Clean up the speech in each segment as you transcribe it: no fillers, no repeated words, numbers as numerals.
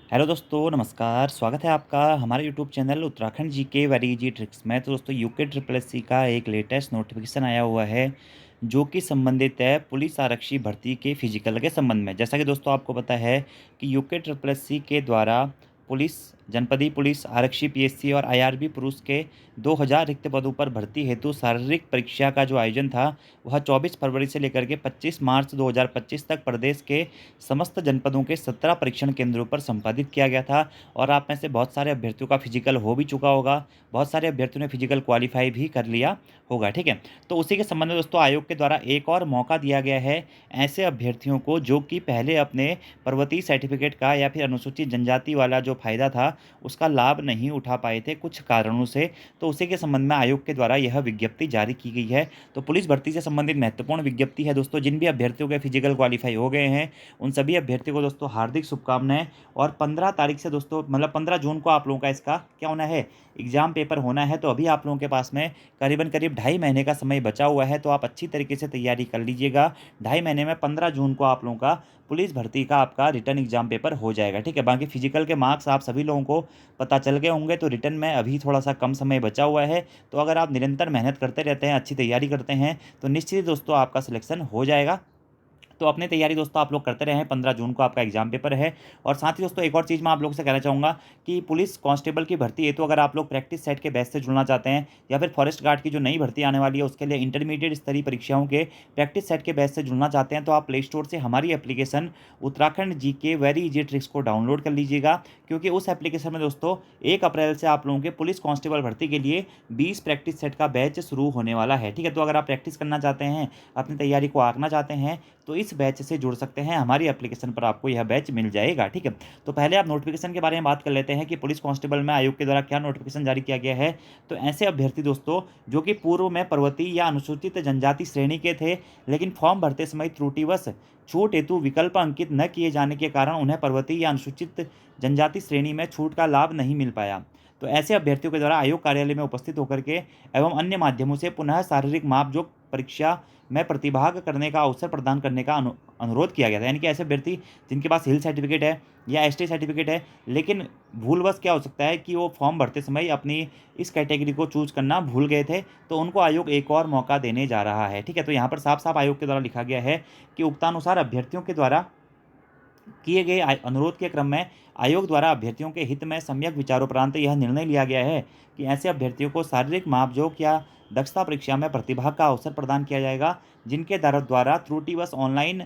Hello दोस्तों, नमस्कार। स्वागत है आपका हमारे YouTube channel Uttarakhand GK very easy tricks में। तो दोस्तों, यूके ट्रिपल एससी का एक लेटेस्ट नोटिफिकेशन आया हुआ है जो कि संबंधित है पुलिस आरक्षी भर्ती के फिजिकल के संबंध में। जैसा कि दोस्तों आपको पता है कि यूके ट्रिपल एससी के द्वारा पुलिस, जनपदीय पुलिस आरक्षी पीएससी और आईआरबी पुरुष के 2000 रिक्त पदों पर भर्ती हेतु शारीरिक परीक्षा का जो आयोजन था वह 24 फरवरी से लेकर के 25 मार्च 2025 तक प्रदेश के समस्त जनपदों के 17 परीक्षण केंद्रों पर संपादित किया गया था। और आप में से बहुत सारे अभ्यर्थियों का फिजिकल हो भी चुका होगा, बहुत सारे अभ्यर्थियों ने फिजिकल क्वालिफाई भी कर लिया होगा, ठीक है। तो उसी के संबंध में दोस्तों आयोग के द्वारा एक और मौका दिया गया है ऐसे अभ्यर्थियों को जो कि पहले अपने पर्वतीय सर्टिफिकेट का या फिर अनुसूचित जनजाति वाला जो फायदा था उसका लाभ नहीं उठा पाए थे कुछ कारणों से। तो उसी के संबंध में आयोग के द्वारा यह विज्ञप्ति जारी की गई है। तो पुलिस भर्ती से संबंधित महत्वपूर्ण विज्ञप्ति है दोस्तों। जिन भी अभ्यर्थियों के फिजिकल क्वालिफाई हो गए हैं उन सभी अभ्यर्थियों को दोस्तों हार्दिक शुभकामनाएं। और 15 तारीख से दोस्तों, मतलब 15 जून को आप लोगों का इसका क्या होना है, एग्जाम पेपर होना है। तो अभी आप लोगों के पास में करीबन करीब 2.5 महीने का समय बचा हुआ है। तो आप अच्छी तरीके से तैयारी कर लीजिएगा। 2.5 महीने में 15 जून को आप लोगों का पुलिस भर्ती का आपका रिटर्न एग्जाम पेपर हो जाएगा, ठीक है। बाकी फिजिकल के मार्क्स आप सभी लोगों को पता चल गए होंगे। तो रिटर्न में अभी थोड़ा सा कम समय बचा हुआ है। तो अगर आप निरंतर मेहनत करते रहते हैं, अच्छी तैयारी करते हैं, तो निश्चित ही दोस्तों आपका सिलेक्शन हो जाएगा। तो अपनी तैयारी दोस्तों आप लोग करते रहें। 15 जून को आपका एग्जाम पेपर है। और साथ ही दोस्तों एक और चीज़ मैं आप लोगों से कहना चाहूँगा कि पुलिस कांस्टेबल की भर्ती है तो अगर आप लोग प्रैक्टिस सेट के बैच से जुड़ना चाहते हैं या फिर फॉरेस्ट गार्ड की जो नई भर्ती आने वाली है उसके लिए इंटरमीडिएट स्तरीय परीक्षाओं के प्रैक्टिस सेट के बैच से जुड़ना चाहते हैं, तो आप प्ले स्टोर से हमारी application Uttarakhand GK very easy tricks को डाउनलोड कर लीजिएगा। क्योंकि उस एप्लीकेशन में दोस्तों 1 अप्रैल से आप लोगों के पुलिस कांस्टेबल भर्ती के लिए 20 प्रैक्टिस सेट का बैच शुरू होने वाला है, ठीक है। तो अगर आप प्रैक्टिस करना चाहते हैं, अपनी तैयारी को आंकना चाहते हैं, तो इस बैच से जुड़ सकते हैं। हमारी एप्लीकेशन पर आपको यह बैच मिल जाएगा, ठीक है। तो पहले आप नोटिफिकेशन के बारे में बात कर लेते हैं कि पुलिस कांस्टेबल में आयोग के द्वारा क्या नोटिफिकेशन जारी किया गया है। तो ऐसे अभ्यर्थी दोस्तों जो कि पूर्व में पर्वतीय या अनुसूचित जनजाति श्रेणी के थे लेकिन फॉर्म भरते समय त्रुटिवश छूट हेतु विकल्प अंकित न किए जाने के कारण उन्हें पर्वतीय या अनुसूचित जनजाति श्रेणी में छूट का लाभ नहीं मिल पाया, तो ऐसे अभ्यर्थियों के द्वारा आयोग कार्यालय में उपस्थित होकर के एवं अन्य माध्यमों से पुनः शारीरिक मापजोक परीक्षा में प्रतिभाग करने का अवसर प्रदान करने का अनुरोध किया गया था। यानी कि ऐसे अभ्यर्थी जिनके पास हिल सर्टिफिकेट है या एसटी सर्टिफिकेट है, लेकिन भूलवश क्या हो सकता है कि वो फॉर्म भरते समय अपनी इस कैटेगरी को चूज करना भूल गए थे, तो उनको आयोग एक और मौका देने जा रहा है, ठीक है। तो यहाँ पर साफ साफ आयोग के द्वारा लिखा गया है कि उक्तानुसार अभ्यर्थियों के द्वारा किए गए अनुरोध के क्रम में आयोग द्वारा अभ्यर्थियों के हित में सम्यक विचारोपरांत यह निर्णय लिया गया है कि ऐसे अभ्यर्थियों को शारीरिक मापजोक या दक्षता परीक्षा में प्रतिभाग का अवसर प्रदान किया जाएगा जिनके द्वारा त्रुटिवश ऑनलाइन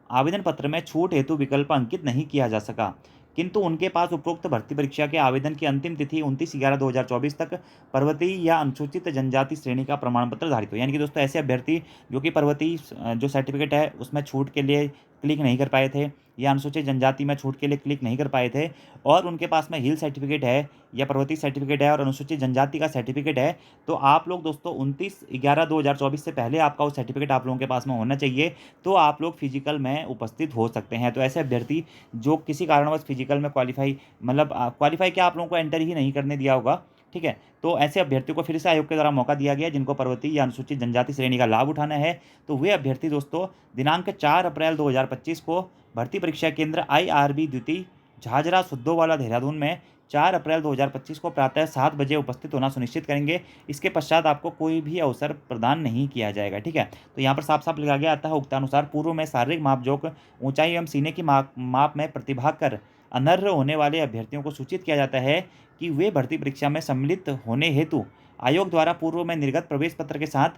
आवेदन पत्र में छूट हेतु विकल्प अंकित नहीं किया जा सका, किंतु उनके पास उपरोक्त भर्ती परीक्षा के आवेदन की अंतिम तिथि 29/11/2024 तक पर्वतीय या अनुसूचित जनजाति श्रेणी का प्रमाण पत्र धारित हो। यानी कि दोस्तों ऐसे अभ्यर्थी जो कि पर्वतीय जो सर्टिफिकेट है उसमें छूट के लिए क्लिक नहीं कर पाए थे या अनुसूचित जनजाति में छूट के लिए क्लिक नहीं कर पाए थे और उनके पास में हिल सर्टिफिकेट है या पर्वतीय सर्टिफिकेट है और अनुसूचित जनजाति का सर्टिफिकेट है, तो आप लोग दोस्तों 29/11/2024 से पहले आपका वो सर्टिफिकेट आप लोगों के पास में होना चाहिए। तो आप लोग फिजिकल में उपस्थित हो सकते हैं। तो ऐसे अभ्यर्थी जो किसी कारणवश फिजिकल में क्वालिफाई, मतलब क्वालिफाई क्या, आप लोगों को एंटर ही नहीं करने दिया होगा, ठीक है। तो ऐसे अभ्यर्थियों को फिर से आयोग के द्वारा मौका दिया गया जिनको पर्वतीय या अनुसूचित जनजाति श्रेणी का लाभ उठाना है। तो वे अभ्यर्थी दोस्तों दिनांक 4 अप्रैल 2025 को भर्ती परीक्षा केंद्र आईआरबी द्वितीय झाझरा सुद्धोवाला देहरादून में 4 अप्रैल 2025 को प्रातः 7 बजे उपस्थित होना सुनिश्चित करेंगे। इसके पश्चात आपको कोई भी अवसर प्रदान नहीं किया जाएगा, ठीक है। तो यहाँ पर साफ साफ लिखा गया आता है उक्तानुसार पूर्व में शारीरिक मापजोक ऊंचाई एवं सीने की माप में प्रतिभाग कर अनर्ह होने वाले अभ्यर्थियों को सूचित किया जाता है कि वे भर्ती परीक्षा में सम्मिलित होने हेतु आयोग द्वारा पूर्व में निर्गत प्रवेश पत्र के साथ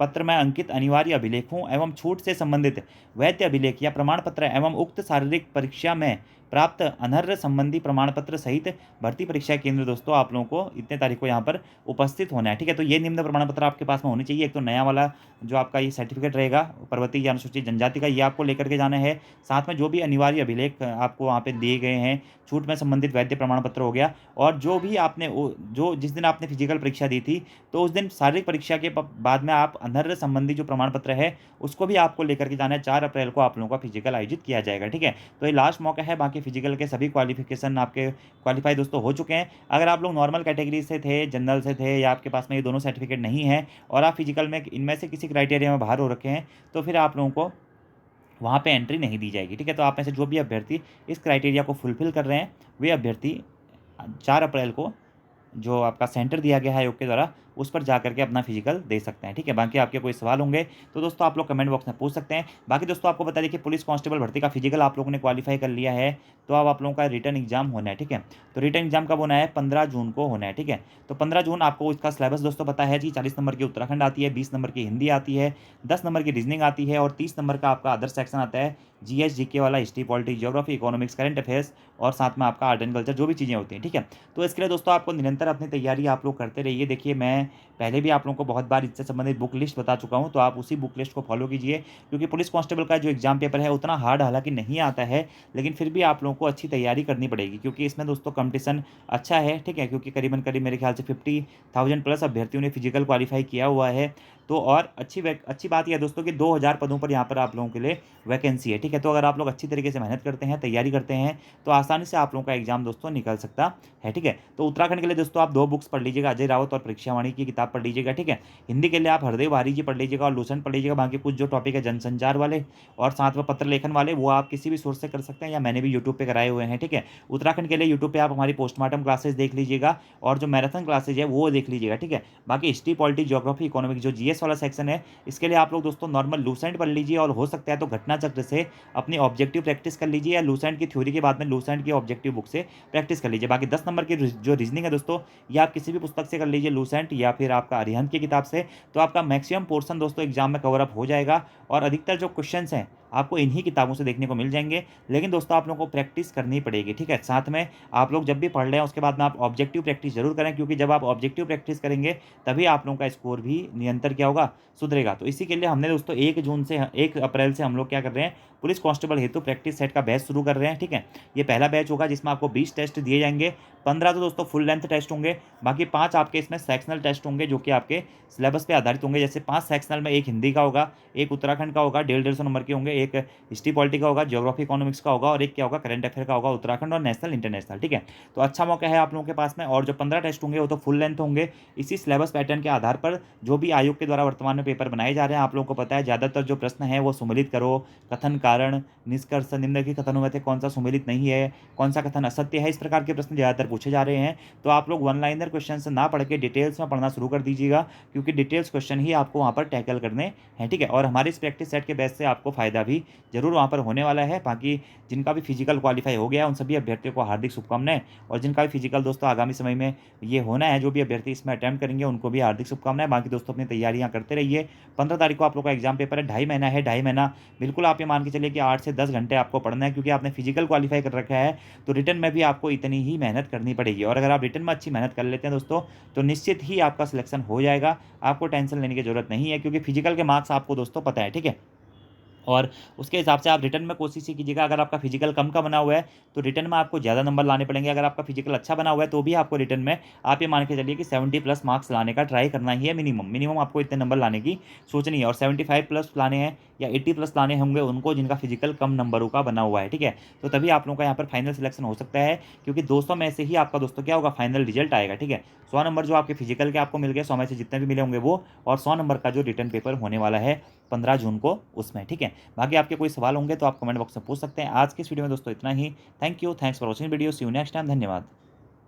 पत्र में अंकित अनिवार्य अभिलेखों एवं छूट से संबंधित वैध अभिलेख या प्रमाण पत्र एवं उक्त शारीरिक परीक्षा में प्राप्त अनर्ह संबंधी प्रमाण पत्र सहित भर्ती परीक्षा केंद्र दोस्तों आप लोगों को इतने तारीख को यहाँ पर उपस्थित होना है, ठीक है। तो ये निम्न प्रमाण पत्र आपके पास में होनी चाहिए। एक तो नया वाला जो आपका ये सर्टिफिकेट रहेगा पर्वतीय या अनुसूचित जनजाति का, ये आपको लेकर के जाना है। साथ में जो भी अनिवार्य अभिलेख आपको वहाँ पे दिए गए हैं, छूट में संबंधित वैध प्रमाण पत्र हो गया, और जो भी आपने जो जिस दिन आपने फिजिकल परीक्षा दी थी तो उस दिन शारीरिक परीक्षा के बाद में आप अनर्ह संबंधी जो प्रमाण पत्र है उसको भी आपको लेकर के जाना है। 4 अप्रैल को आप लोगों का फिजिकल आयोजित किया जाएगा, ठीक है। तो ये लास्ट मौका है। बाकी फिजिकल के सभी क्वालिफिकेशन आपके क्वालिफाई दोस्तों हो चुके हैं। अगर आप लोग नॉर्मल कैटेगरी से थे, जनरल से थे, या आपके पास में ये दोनों सर्टिफिकेट नहीं है और आप फिजिकल में इनमें से किसी क्राइटेरिया में बाहर हो रखे हैं, तो फिर आप लोगों को वहाँ पे एंट्री नहीं दी जाएगी, ठीक है। तो आप में से जो भी अभ्यर्थी इस क्राइटेरिया को फुलफ़िल कर रहे हैं, वे अभ्यर्थी 4 अप्रैल को जो आपका सेंटर दिया गया है आयोग के द्वारा, उस पर जाकर के अपना फिजिकल दे सकते हैं, ठीक है। बाकी आपके कोई सवाल होंगे तो दोस्तों आप लोग कमेंट बॉक्स में पूछ सकते हैं। बाकी दोस्तों आपको बता दें कि पुलिस कांस्टेबल भर्ती का फिजिकल आप लोगों ने क्वालीफाई कर लिया है, तो अब आप लोगों का रिटन एग्जाम होना है, ठीक है। तो रिटन एग्जाम कब होना है? 15 जून को होना है, ठीक है। तो 15 जून आपको इसका सिलेबस दोस्तों पता है जी, 40 नंबर की उत्तराखंड आती है, 20 नंबर की हिंदी आती है, 10 नंबर की रीजनिंग आती है और 30 नंबर का आपका अदर सेक्शन आता है, जीएस, जीके वाला, history, politics, geography, economics, current affairs और साथ में आपका आर्ट एंड कल्चर, जो भी चीज़ें होती हैं, ठीक है। तो इसके लिए दोस्तों आपको निरंतर अपनी तैयारी आप लोग करते रहिए। देखिए, मैं पहले भी आप लोगों को बहुत बार इससे संबंधित बुक लिस्ट बता चुका हूँ, तो आप उसी बुक लिस्ट को फॉलो कीजिए, क्योंकि पुलिस कांस्टेबल का जो एग्जाम पेपर है उतना हार्ड हालांकि नहीं आता है, लेकिन फिर भी आप लोगों को अच्छी तैयारी करनी पड़ेगी, क्योंकि इसमें दोस्तों कंपटीशन अच्छा है, ठीक है। क्योंकि करीबन करीब मेरे ख्याल से 50,000 प्लस अभ्यर्थियों ने फिजिकल क्वालिफाई किया हुआ है। तो और अच्छी बात यह है दोस्तों कि 2000 पदों पर यहाँ पर आप लोगों के लिए वैकेंसी है, ठीक है। तो अगर आप लोग अच्छी तरीके से मेहनत करते हैं, तैयारी करते हैं, तो आसानी से आप लोगों का एग्जाम दोस्तों निकल सकता है, ठीक है। तो उत्तराखंड के लिए दोस्तों आप 2 बुक्स पढ़ लीजिएगा, अजय रावत और परीक्षावाणी की किताब पढ़ लीजिएगा, ठीक है। हिंदी के लिए आप हरदेव वारी जी पढ़ लीजिएगा और लूसेंट पढ़ लीजिएगा। बाकी कुछ जो टॉपिक है जनसंचार वाले और साथ में पत्र लेखन वाले, वो आप किसी भी सोर्स से कर सकते हैं, या मैंने भी यूट्यूब पे कराए हुए हैं, ठीक है। उत्तराखंड के लिए यूट्यूब पे आप हमारी पोस्टमार्टम क्लासेस देख लीजिएगा और जो मैराथन क्लासेज है वो देख लीजिएगा, ठीक है। बाकी हिस्ट्री, पॉलिटिक्स, ज्योग्राफी, इकोनॉमिक्स जो जीएस वाला सेक्शन है, इसके लिए आप लोग दोस्तों नॉर्मल लूसेंट पढ़ लीजिए और हो सकता है तो घटना चक्र से अपनी ऑब्जेक्टिव प्रैक्टिस कर लीजिए, या लूसेंट की थ्योरी के बाद में लूसेंट की ऑब्जेक्टिव बुक से प्रैक्टिस कर लीजिए। बाकी 10 नंबर की जो रीजनिंग है दोस्तों, ये आप किसी भी पुस्तक से कर लीजिए, लूसेंट या फिर आपका अरिहंत की किताब से, तो आपका मैक्सिमम पोर्शन दोस्तों एग्जाम में कवर अप हो जाएगा और अधिकतर जो क्वेश्चंस हैं आपको इन्हीं किताबों से देखने को मिल जाएंगे। लेकिन दोस्तों आप लोगों को प्रैक्टिस करनी पड़ेगी, ठीक है। साथ में आप लोग जब भी पढ़ रहे हैं उसके बाद में आप ऑब्जेक्टिव प्रैक्टिस जरूर करें, क्योंकि जब आप ऑब्जेक्टिव प्रैक्टिस करेंगे तभी आप लोगों का स्कोर भी निरंतर क्या होगा, सुधरेगा। तो इसी के लिए हमने दोस्तों 1 अप्रैल से हम लोग क्या कर रहे हैं, पुलिस कांस्टेबल हेतु प्रैक्टिस सेट का बैच शुरू कर रहे हैं, ठीक है। ये पहला बैच होगा जिसमें आपको 20 टेस्ट दिए जाएंगे, 15 तो दोस्तों फुल लेंथ टेस्ट होंगे, बाकी 5 आपके इसमें सेक्शनल टेस्ट होंगे जो कि आपके सिलेबस पे आधारित होंगे। जैसे 5 सेक्शनल में, एक हिंदी का होगा, एक उत्तराखंड का होगा, 150-150 नंबर के होंगे, एक हिस्ट्री पॉलिटी का होगा, ज्योग्राफी इकोनॉमिक्स का होगा और एक क्या होगा, करंट अफेयर का होगा, उत्तराखंड और नेशनल इंटरनेशनल, ठीक है। तो अच्छा मौका है आप लोगों के पास में। और जो 15 टेस्ट होंगे वो तो फुल लेंथ होंगे। इसी सिलेबस पैटर्न के आधार पर जो भी आयोग के द्वारा वर्तमान में पेपर बनाए जा रहे हैं, आप लोगों को पता है ज़्यादातर जो प्रश्न है वो सुमेलित करो, कथन, कारण, निष्कर्ष, निम्नलिखित कथनों में से कौन सा सुमेलित नहीं है, कौन सा कथन असत्य है, इस प्रकार के प्रश्न ज़्यादातर पूछे जा रहे हैं। तो आप लोग वन लाइनर क्वेश्चन ना पढ़ के डिटेल्स में पढ़ना शुरू कर दीजिएगा, क्योंकि डिटेल्स क्वेश्चन ही आपको वहाँ पर टैकल करने हैं, ठीक है। और हमारे इस प्रैक्टिस सेट के बेस से आपको फ़ायदा भी जरूर वहाँ पर होने वाला है। बाकी जिनका भी फिजिकल क्वालिफाई हो गया है उन सभी अभ्यर्थियों को हार्दिक शुभकामनाएं, और जिनका भी फिजिकल दोस्तों आगामी समय में ये होना है, जो भी अभ्यर्थी इसमें अटैम्प्ट करेंगे उनको भी हार्दिक शुभकामनाएं। बाकी दोस्तों अपनी तैयारियां करते रहिए। 15 तारीख को आप लोग का एग्जाम पेपर है, 2.5 महीना है, 2.5 महीना बिल्कुल आप ये मान के चलिए कि 8 से 10 घंटे आपको पढ़ना है, क्योंकि आपने फिजिकल क्वालिफाई कर रखा है, तो रिटर्न में भी आपको इतनी ही मेहनत करनी पड़ेगी। और अगर आप रिटर्न में अच्छी मेहनत कर लेते हैं दोस्तों, तो निश्चित ही आपका सिलेक्शन हो जाएगा, आपको टेंशन लेने की जरूरत नहीं है, क्योंकि फिजिकल के मार्क्स आपको दोस्तों पता है, ठीक है। और उसके हिसाब से आप रिटर्न में कोशिश ही कीजिएगा। अगर आपका फिजिकल कम का बना हुआ है तो रिटर्न में आपको ज़्यादा नंबर लाने पड़ेंगे। अगर आपका फिजिकल अच्छा बना हुआ है तो भी आपको रिटर्न में आप ये मान के चलिए कि 70 प्लस मार्क्स लाने का ट्राई करना ही है, मिनिमम आपको इतने नंबर लाने की सोचनी है। और 75 प्लस लाने हैं या 80 प्लस लाने होंगे उनको जिनका फिजिकल कम नंबरों का बना हुआ है, ठीक है। तो तभी आप लोगों का यहाँ पर फाइनल सिलेक्शन हो सकता है, क्योंकि 200 में से ही आपका दोस्तों क्या होगा, फाइनल रिजल्ट आएगा, ठीक है। 100 नंबर जो आपके फिजिकल के आपको मिल गए, 100 में से जितने भी मिले होंगे वो, और 100 नंबर का जो रिटर्न पेपर होने वाला है 15 जून को, उसमें, ठीक है। बाकी आपके कोई सवाल होंगे तो आप कमेंट बॉक्स में पूछ सकते हैं। आज की इस वीडियो में दोस्तों इतना ही। Thanks for watching video. See you next time. धन्यवाद।